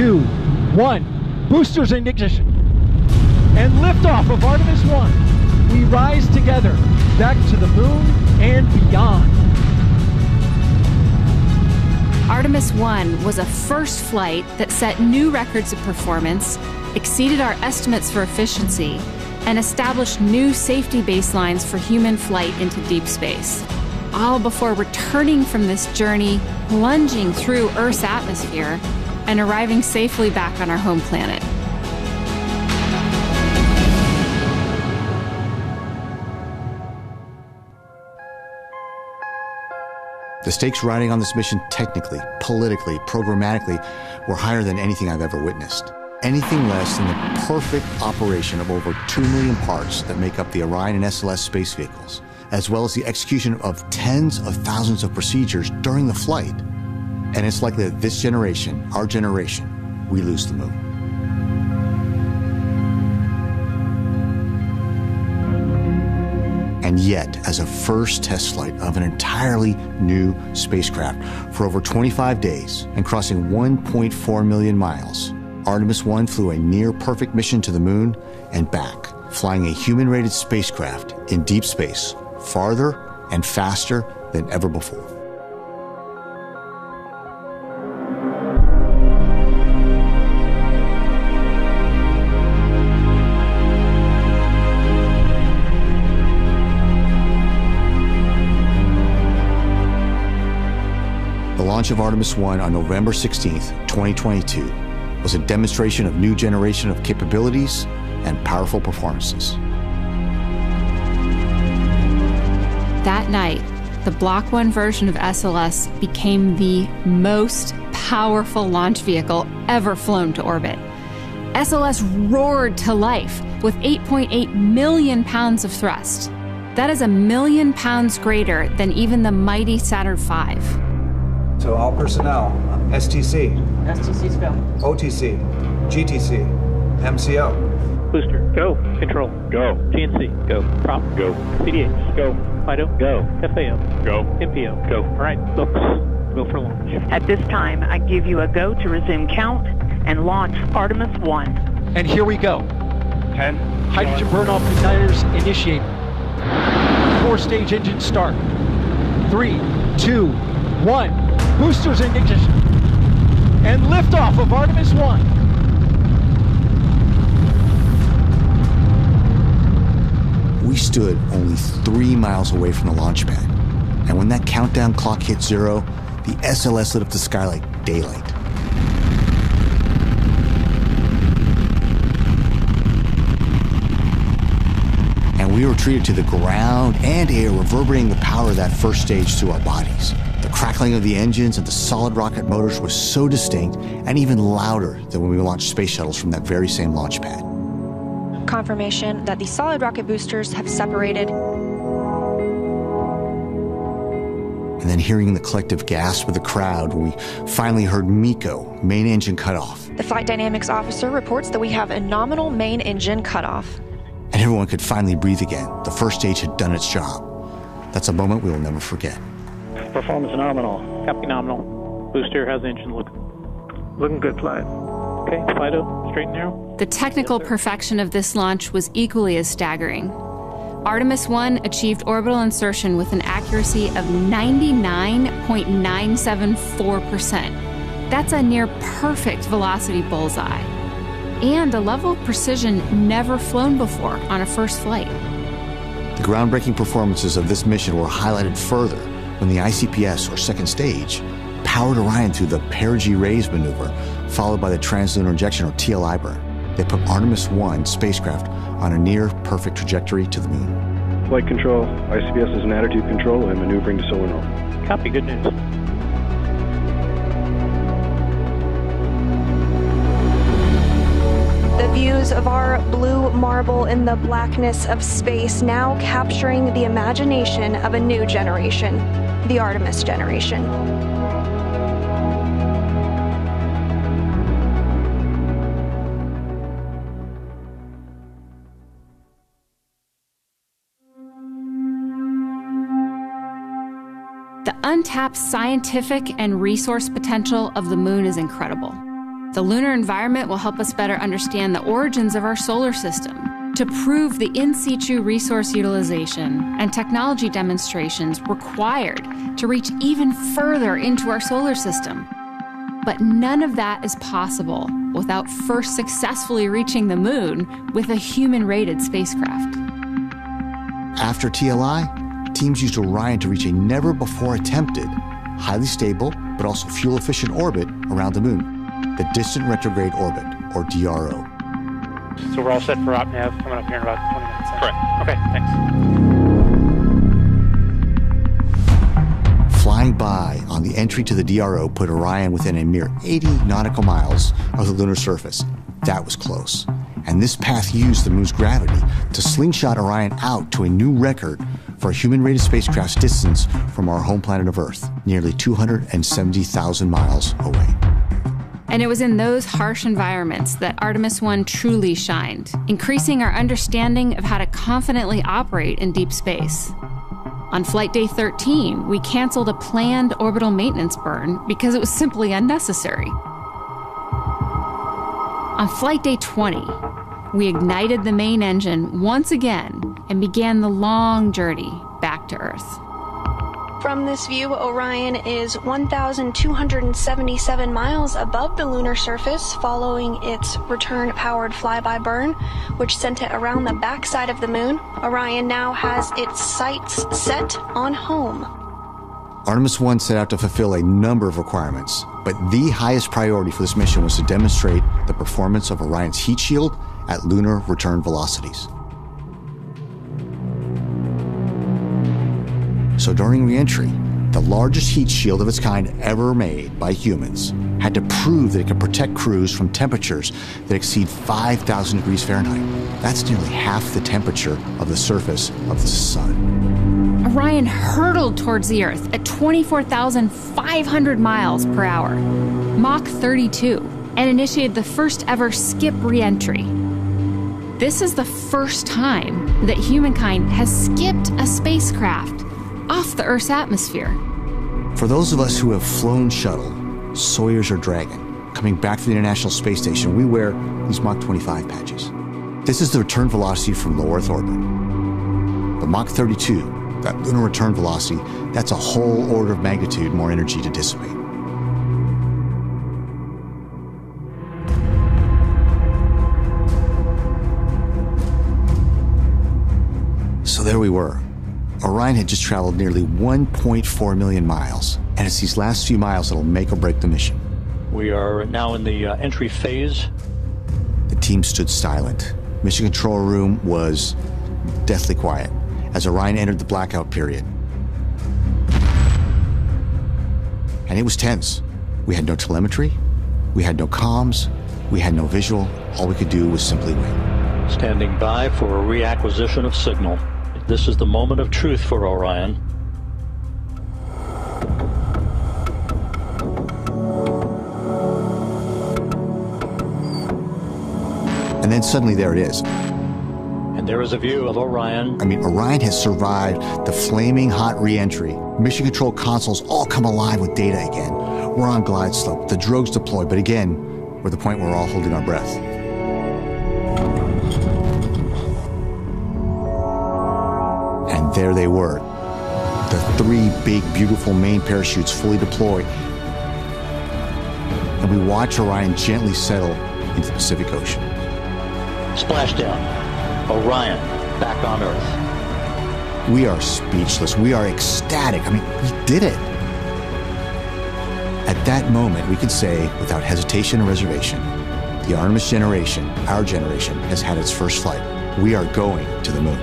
2, 1. Boosters in ignition. And liftoff of Artemis I. We rise together back to the moon and beyond. Artemis I was a first flight that set new records of performance, exceeded our estimates for efficiency, and established new safety baselines for human flight into deep space. All before returning from this journey, plunging through Earth's atmosphere, and arriving safely back on our home planet. The stakes riding on this mission technically, politically, programmatically, were higher than anything I've ever witnessed. Anything less than the perfect operation of over 2 million parts that make up the Orion and SLS space vehicles, as well as the execution of tens of thousands of procedures during the flight. And it's likely that this generation, our generation, we lose the moon. And yet, as a first test flight of an entirely new spacecraft for over 25 days and crossing 1.4 million miles, Artemis I flew a near-perfect mission to the moon and back, flying a human-rated spacecraft in deep space farther and faster than ever before. The launch of Artemis I on November 16, 2022, was a demonstration of new generation of capabilities and powerful performances. That night, the Block 1 version of SLS became the most powerful launch vehicle ever flown to orbit. SLS roared to life with 8.8 million pounds of thrust. That is 1 million pounds greater than even the mighty Saturn V. So all personnel, STC, STC's go. OTC, GTC, MCO. Booster, go. Control, go. GNC, go. Prop, go. CDH, go. FIDO, go. FAM, go. MPO, go. All right, looks, go for launch. At this time, I give you a go to resume count and launch Artemis I. And here we go. 10. Hydrogen burn-off igniters initiated. 4-stage engine start. 3, 2, 1. Boosters in ignition. And liftoff of Artemis I. We stood only 3 miles away from the launch pad, and when that countdown clock hit 0, the SLS lit up the sky like daylight. And we were treated to the ground and air reverberating the power of that first stage through our bodies. The crackling of the engines and the solid rocket motors was so distinct and even louder than when we launched space shuttles from that very same launch pad. Confirmation that the solid rocket boosters have separated. And then hearing the collective gasp of the crowd when we finally heard MECO, main engine cutoff. The flight dynamics officer reports that we have a nominal main engine cutoff. And everyone could finally breathe again. The first stage had done its job. That's a moment we will never forget. Performance nominal. Copy nominal. Booster, how's the engine looking? Looking good, flight. Okay, FIDO, straight and narrow. The technical perfection of this launch was equally as staggering. Artemis I achieved orbital insertion with an accuracy of 99.974%. That's a near perfect velocity bullseye, and a level of precision never flown before on a first flight. The groundbreaking performances of this mission were highlighted further when the ICPS, or second stage, powered Orion through the perigee raise maneuver, followed by the translunar injection, or TLI burn. They put Artemis I spacecraft on a near-perfect trajectory to the moon. Flight control, ICPS is in attitude control and maneuvering to solar null. Copy, good news. The views of our blue marble in the blackness of space now capturing the imagination of a new generation, the Artemis generation. The untapped scientific and resource potential of the moon is incredible. The lunar environment will help us better understand the origins of our solar system, to prove the in situ resource utilization and technology demonstrations required to reach even further into our solar system. But none of that is possible without first successfully reaching the moon with a human-rated spacecraft. After TLI, teams used Orion to reach a never-before-attempted, highly stable, but also fuel-efficient orbit around the moon, the Distant Retrograde Orbit, or DRO. So we're all set for op nav coming up here in about 20 minutes. Correct. Okay, thanks. Flying by on the entry to the DRO put Orion within a mere 80 nautical miles of the lunar surface. That was close. And this path used the moon's gravity to slingshot Orion out to a new record for a human-rated spacecraft's distance from our home planet of Earth, nearly 270,000 miles away. And it was in those harsh environments that Artemis I truly shined, increasing our understanding of how to confidently operate in deep space. On flight day 13, we canceled a planned orbital maintenance burn because it was simply unnecessary. On flight day 20, we ignited the main engine once again and began the long journey back to Earth. From this view, Orion is 1,277 miles above the lunar surface following its return-powered flyby burn, which sent it around the backside of the moon. Orion now has its sights set on home. Artemis I set out to fulfill a number of requirements, but the highest priority for this mission was to demonstrate the performance of Orion's heat shield at lunar return velocities. So during re-entry, the largest heat shield of its kind ever made by humans had to prove that it could protect crews from temperatures that exceed 5,000 degrees Fahrenheit. That's nearly half the temperature of the surface of the sun. Orion hurtled towards the Earth at 24,500 miles per hour, Mach 32, and initiated the first ever skip re-entry. This is the first time that humankind has skipped a spacecraft off the Earth's atmosphere. For those of us who have flown shuttle, Soyuz or Dragon, coming back from the International Space Station, we wear these Mach 25 patches. This is the return velocity from low Earth orbit. But Mach 32, that lunar return velocity, that's a whole order of magnitude more energy to dissipate. So there we were. Orion had just traveled nearly 1.4 million miles, and it's these last few miles that'll make or break the mission. We are now in the entry phase. The team stood silent. Mission control room was deathly quiet as Orion entered the blackout period. And it was tense. We had no telemetry, we had no comms, we had no visual. All we could do was simply wait. Standing by for a reacquisition of signal. This is the moment of truth for Orion. And then suddenly there it is. And there is a view of Orion. I mean, Orion has survived the flaming hot re-entry. Mission control consoles all come alive with data again. We're on glide slope, the drogue's deployed, but again, we're at the point where we're all holding our breath. And there they were, the three big, beautiful main parachutes fully deployed. And we watch Orion gently settle into the Pacific Ocean. Splashdown. Orion, back on Earth. We are speechless. We are ecstatic. I mean, we did it. At that moment, we could say, without hesitation or reservation, the Artemis generation, our generation, has had its first flight. We are going to the moon.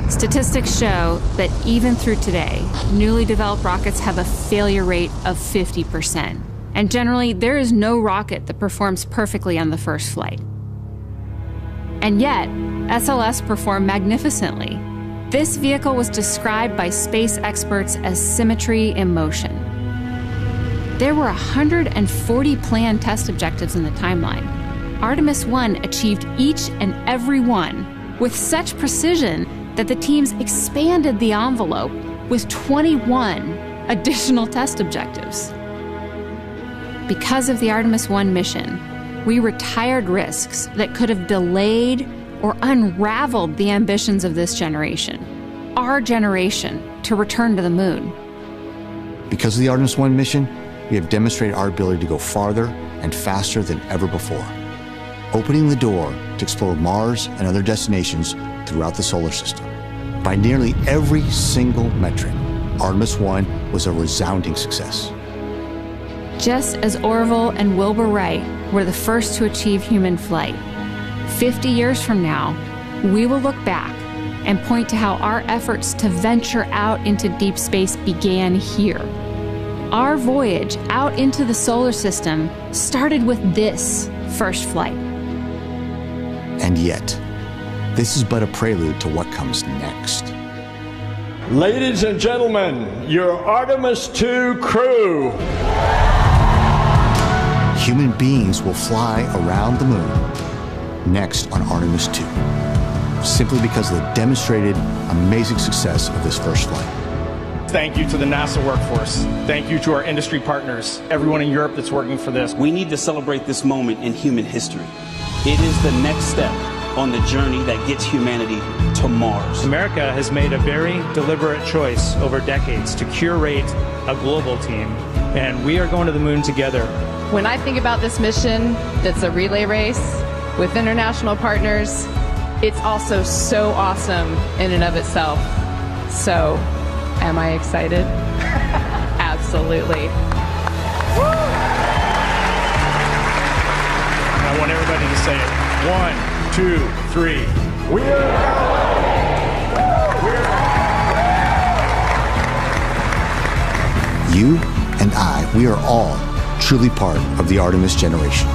Statistics show that even through today, newly developed rockets have a failure rate of 50%. And generally, there is no rocket that performs perfectly on the first flight. And yet, SLS performed magnificently. This vehicle was described by space experts as symmetry in motion. There were 140 planned test objectives in the timeline. Artemis I achieved each and every one with such precision that the teams expanded the envelope with 21 additional test objectives. Because of the Artemis I mission, we retired risks that could have delayed or unraveled the ambitions of this generation, our generation, to return to the moon. Because of the Artemis I mission, we have demonstrated our ability to go farther and faster than ever before, opening the door to explore Mars and other destinations throughout the solar system. By nearly every single metric, Artemis I was a resounding success. Just as Orville and Wilbur Wright were the first to achieve human flight, 50 years from now, we will look back and point to how our efforts to venture out into deep space began here. Our voyage out into the solar system started with this first flight. And yet, this is but a prelude to what comes next. Ladies and gentlemen, your Artemis II crew. Human beings will fly around the moon next on Artemis II, simply because of the demonstrated amazing success of this first flight. Thank you to the NASA workforce. Thank you to our industry partners, everyone in Europe that's working for this. We need to celebrate this moment in human history. It is the next step on the journey that gets humanity to Mars. America has made a very deliberate choice over decades to curate a global team, and we are going to the moon together. When I think about this mission that's a relay race with international partners, it's also so awesome in and of itself. So, am I excited? Absolutely. I want everybody to say it. 1, 2, 3. We are You and I, we are all truly part of the Artemis generation.